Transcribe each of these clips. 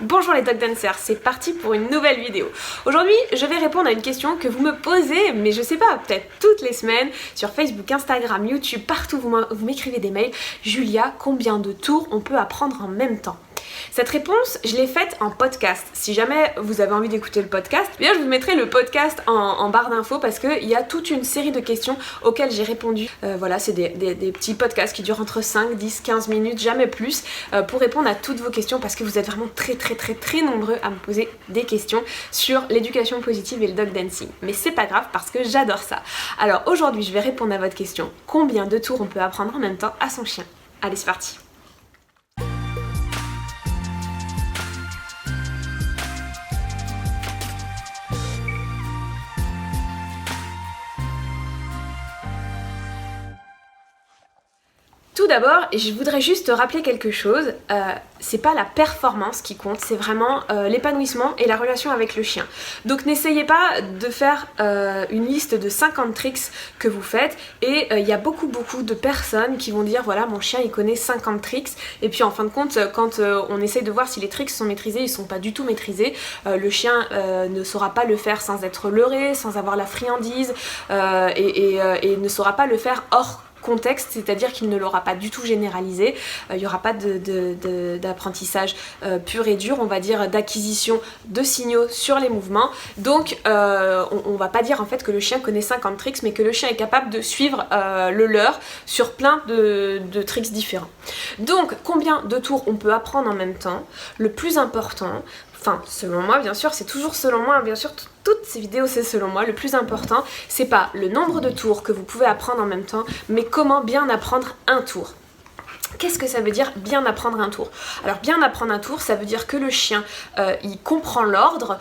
Bonjour les dog dancers, c'est parti pour une nouvelle vidéo. Aujourd'hui, je vais répondre à une question que vous me posez, mais je sais pas, peut-être toutes les semaines, sur Facebook, Instagram, YouTube, partout vous m'écrivez des mails. Julia, combien de tours on peut apprendre en même temps ? Cette réponse, je l'ai faite en podcast. Si jamais vous avez envie d'écouter le podcast, eh bien je vous mettrai le podcast en barre d'infos parce qu'il y a toute une série de questions auxquelles j'ai répondu. Voilà, c'est des petits podcasts qui durent entre 5, 10, 15 minutes, jamais plus, pour répondre à toutes vos questions parce que vous êtes vraiment très nombreux à me poser des questions sur l'éducation positive et le dog dancing. Mais c'est pas grave parce que j'adore ça. Alors aujourd'hui, je vais répondre à votre question. Combien de tours on peut apprendre en même temps à son chien ? Allez, c'est parti. Tout d'abord, je voudrais juste rappeler quelque chose, c'est pas la performance qui compte, c'est vraiment l'épanouissement et la relation avec le chien. Donc n'essayez pas de faire une liste de 50 tricks que vous faites et il y a beaucoup de personnes qui vont dire voilà mon chien il connaît 50 tricks et puis en fin de compte quand on essaye de voir si les tricks sont maîtrisés, ils sont pas du tout maîtrisés, le chien ne saura pas le faire sans être leurré, sans avoir la friandise et ne saura pas le faire hors contexte, c'est-à-dire qu'il ne l'aura pas du tout généralisé, il n'y aura pas d'apprentissage pur et dur, on va dire d'acquisition de signaux sur les mouvements. Donc on va pas dire en fait que le chien connaît 50 tricks, mais que le chien est capable de suivre le leur sur plein de tricks différents. Donc combien de tours on peut apprendre en même temps ? Le plus important, enfin selon moi bien sûr, c'est toujours selon moi, bien sûr toutes ces vidéos c'est selon moi, le plus important c'est pas le nombre de tours que vous pouvez apprendre en même temps, mais comment bien apprendre un tour. Qu'est-ce que ça veut dire bien apprendre un tour ? Alors bien apprendre un tour, ça veut dire que le chien il comprend l'ordre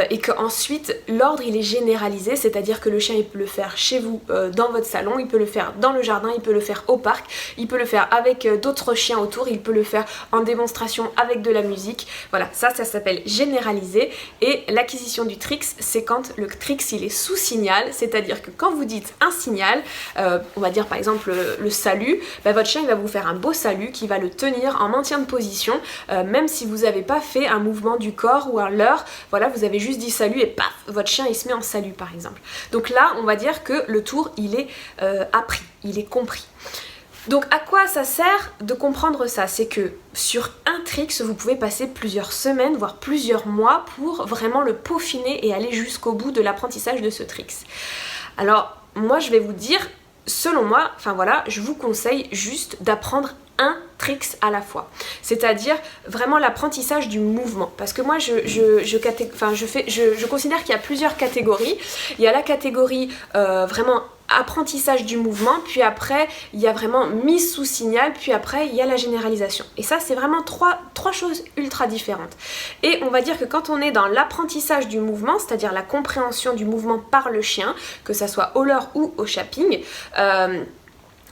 et qu'ensuite l'ordre il est généralisé, c'est-à-dire que le chien il peut le faire chez vous dans votre salon, il peut le faire dans le jardin, il peut le faire au parc, il peut le faire avec d'autres chiens autour, il peut le faire en démonstration avec de la musique. Voilà, ça s'appelle généraliser. Et l'acquisition du tricks, c'est quand le tricks il est sous signal, c'est-à-dire que quand vous dites un signal, on va dire par exemple le salut, votre chien il va vous faire un beau salut qui va le tenir en maintien de position, même si vous n'avez pas fait un mouvement du corps ou un leurre, voilà, vous avez juste dit salut et paf, votre chien il se met en salut par exemple. Donc là, on va dire que le tour il est appris, il est compris. Donc à quoi ça sert de comprendre ça ? C'est que sur un tricks, vous pouvez passer plusieurs semaines, voire plusieurs mois pour vraiment le peaufiner et aller jusqu'au bout de l'apprentissage de ce tricks. Alors moi je vais vous dire, selon moi, enfin voilà, je vous conseille juste d'apprendre un tricks à la fois, c'est-à-dire vraiment l'apprentissage du mouvement, parce que moi je considère qu'il y a plusieurs catégories. Il y a la catégorie vraiment apprentissage du mouvement, puis après il y a vraiment mise sous signal, puis après il y a la généralisation, et ça c'est vraiment trois choses ultra différentes. Et on va dire que quand on est dans l'apprentissage du mouvement, c'est-à-dire la compréhension du mouvement par le chien, que ça soit au leurre ou au chapping,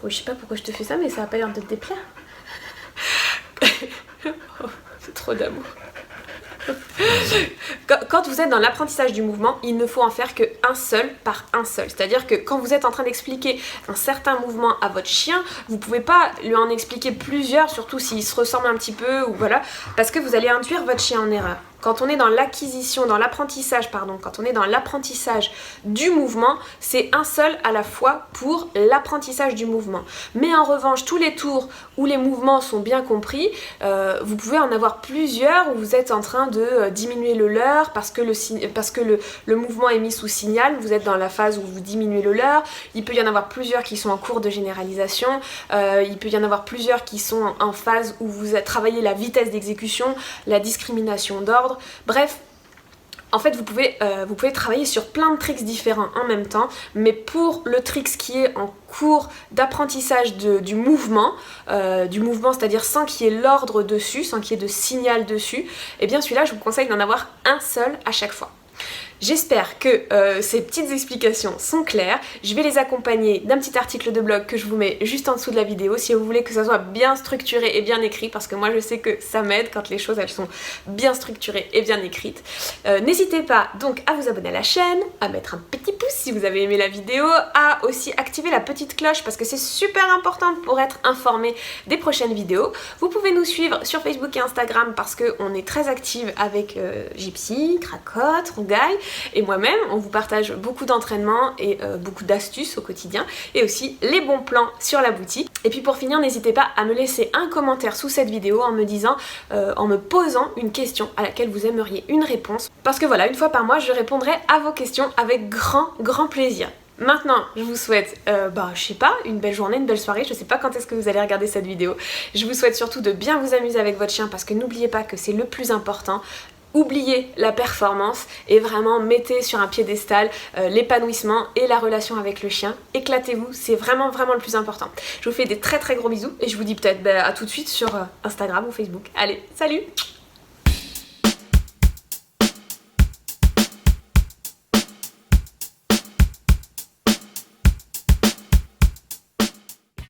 oui, je sais pas pourquoi je te fais ça, mais ça a pas l'air de te déplaire. Oh, c'est trop d'amour. Quand vous êtes dans l'apprentissage du mouvement, il ne faut en faire qu'un seul par un seul. C'est-à-dire que quand vous êtes en train d'expliquer un certain mouvement à votre chien, vous pouvez pas lui en expliquer plusieurs, surtout s'il se ressemble un petit peu, ou voilà, parce que vous allez induire votre chien en erreur. Quand on est dans quand on est dans l'apprentissage du mouvement, c'est un seul à la fois pour l'apprentissage du mouvement. Mais en revanche, tous les tours où les mouvements sont bien compris, vous pouvez en avoir plusieurs où vous êtes en train de diminuer le leurre parce que le mouvement est mis sous signal, vous êtes dans la phase où vous diminuez le leurre. Il peut y en avoir plusieurs qui sont en cours de généralisation, il peut y en avoir plusieurs qui sont en phase où vous travaillez la vitesse d'exécution, la discrimination d'ordre. Bref, en fait vous pouvez travailler sur plein de tricks différents en même temps, mais pour le tricks qui est en cours d'apprentissage du mouvement, c'est-à-dire sans qu'il y ait l'ordre dessus, sans qu'il y ait de signal dessus, et bien celui-là je vous conseille d'en avoir un seul à chaque fois. J'espère que ces petites explications sont claires. Je vais les accompagner d'un petit article de blog que je vous mets juste en dessous de la vidéo si vous voulez que ça soit bien structuré et bien écrit, parce que moi je sais que ça m'aide quand les choses elles sont bien structurées et bien écrites. N'hésitez pas donc à vous abonner à la chaîne, à mettre un petit pouce si vous avez aimé la vidéo, à aussi activer la petite cloche parce que c'est super important pour être informé des prochaines vidéos. Vous pouvez nous suivre sur Facebook et Instagram parce qu'on est très active avec Gypsy, Cracotte, Rougaille et moi-même. On vous partage beaucoup d'entraînements et beaucoup d'astuces au quotidien et aussi les bons plans sur la boutique. Et puis pour finir, n'hésitez pas à me laisser un commentaire sous cette vidéo en me disant, en me posant une question à laquelle vous aimeriez une réponse. Parce que voilà, une fois par mois, je répondrai à vos questions avec grand plaisir. Maintenant, je vous souhaite, je sais pas, une belle journée, une belle soirée, je sais pas quand est-ce que vous allez regarder cette vidéo. Je vous souhaite surtout de bien vous amuser avec votre chien parce que n'oubliez pas que c'est le plus important. Oubliez la performance et vraiment mettez sur un piédestal l'épanouissement et la relation avec le chien. Éclatez-vous, c'est vraiment le plus important. Je vous fais des très gros bisous et je vous dis peut-être à tout de suite sur Instagram ou Facebook. Allez, salut!